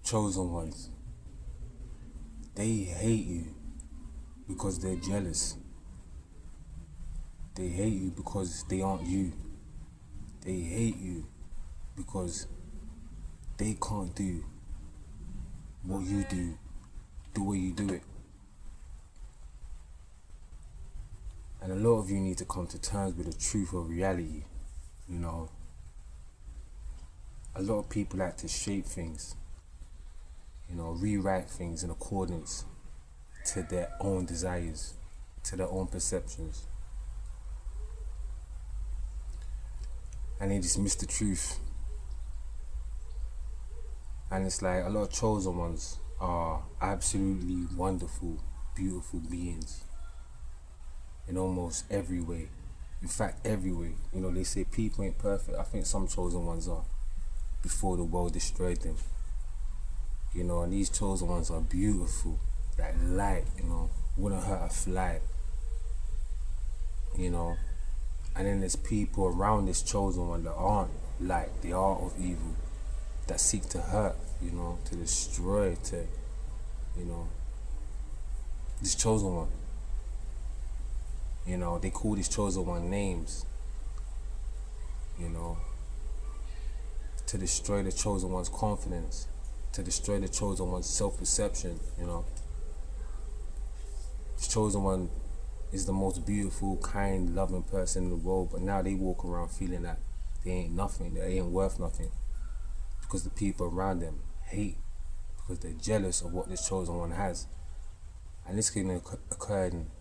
chosen ones, they hate you because they're jealous. They hate you because they aren't you. They hate you because they can't do what you do the way you do it. And a lot of you need to come to terms with the truth of reality. You know, a lot of people like to shape things, rewrite things in accordance to their own desires, to their own perceptions. And they just miss the truth. And it's like a lot of chosen ones are absolutely wonderful, beautiful beings in almost every way. In fact, every way. They say people ain't perfect. I think some chosen ones are before the world destroyed them. And these chosen ones are beautiful, like light, wouldn't hurt a fly. And then there's people around this chosen one that aren't light, they are of evil, that seek to hurt, to destroy, this chosen one. They call this chosen one names, to destroy the chosen one's confidence, to destroy the chosen one's self-perception, This chosen one is the most beautiful, kind, loving person in the world, but now they walk around feeling that they ain't nothing, they ain't worth nothing, because the people around them hate, because they're jealous of what this chosen one has. And this can occur in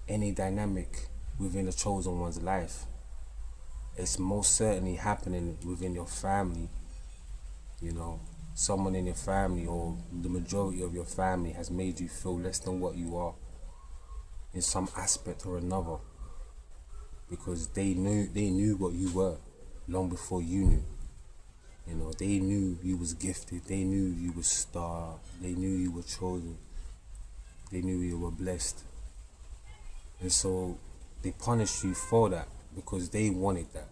any dynamic within the chosen one's life. It's most certainly happening within your family. Someone in your family or the majority of your family has made you feel less than what you are in some aspect or another, because they knew what you were long before you knew. They knew you was gifted, they knew you was star, they knew you were chosen, they knew you were blessed. And so they punished you for that because they wanted that.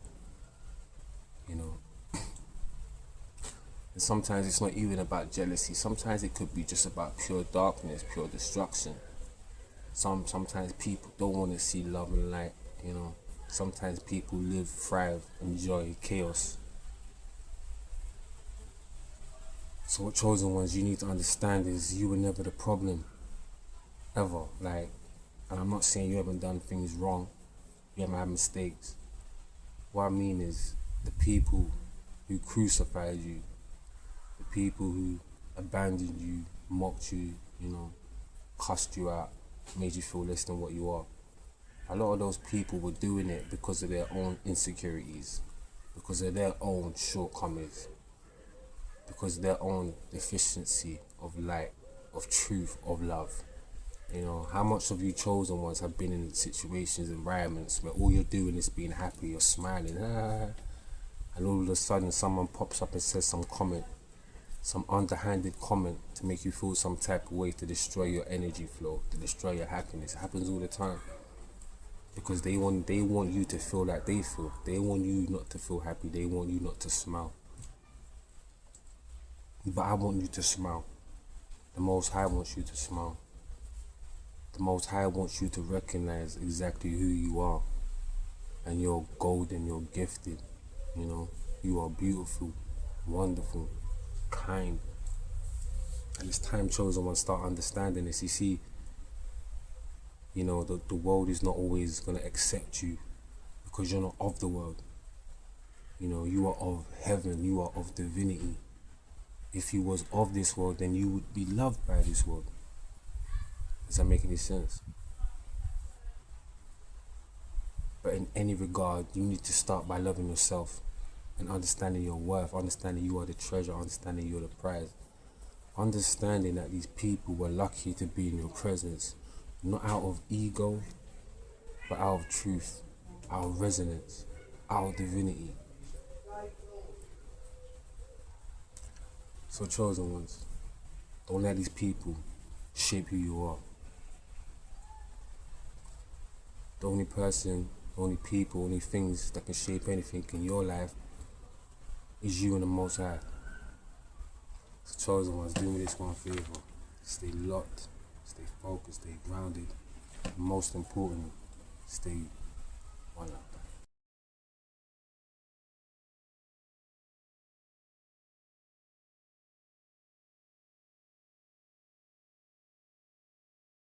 And sometimes it's not even about jealousy. Sometimes it could be just about pure darkness, pure destruction. Sometimes people don't want to see love and light, Sometimes people live, thrive, enjoy chaos. So what chosen ones you need to understand is you were never the problem, ever. And I'm not saying you haven't done things wrong, you haven't had mistakes. What I mean is the people who crucified you, the people who abandoned you, mocked you, cussed you out, made you feel less than what you are. A lot of those people were doing it because of their own insecurities, because of their own shortcomings, because of their own deficiency of light, of truth, of love. How much of you chosen ones have been in situations, environments where all you're doing is being happy, you're smiling, and all of a sudden someone pops up and says some comment, some underhanded comment to make you feel some type of way, to destroy your energy flow, to destroy your happiness. It happens all the time. Because they want you to feel like they feel. They want you not to feel happy. They want you not to smile. But I want you to smile. The Most High wants you to smile. The Most High wants you to recognize exactly who you are. And you're golden, you're gifted. You are beautiful, wonderful, kind. And it's time chosen ones start understanding this. You see, the world is not always going to accept you because you're not of the world. You are of heaven, you are of divinity. If you was of this world, then you would be loved by this world. Does that make any sense? But in any regard, you need to start by loving yourself and understanding your worth, understanding you are the treasure, understanding you're the prize. Understanding that these people were lucky to be in your presence, not out of ego, but out of truth, out of resonance, out of divinity. So chosen ones, don't let these people shape who you are. The only person, only people, only things that can shape anything in your life is you and the Most High. So chosen ones, do me this one favor. Stay locked, stay focused, stay grounded. Most importantly, stay one love.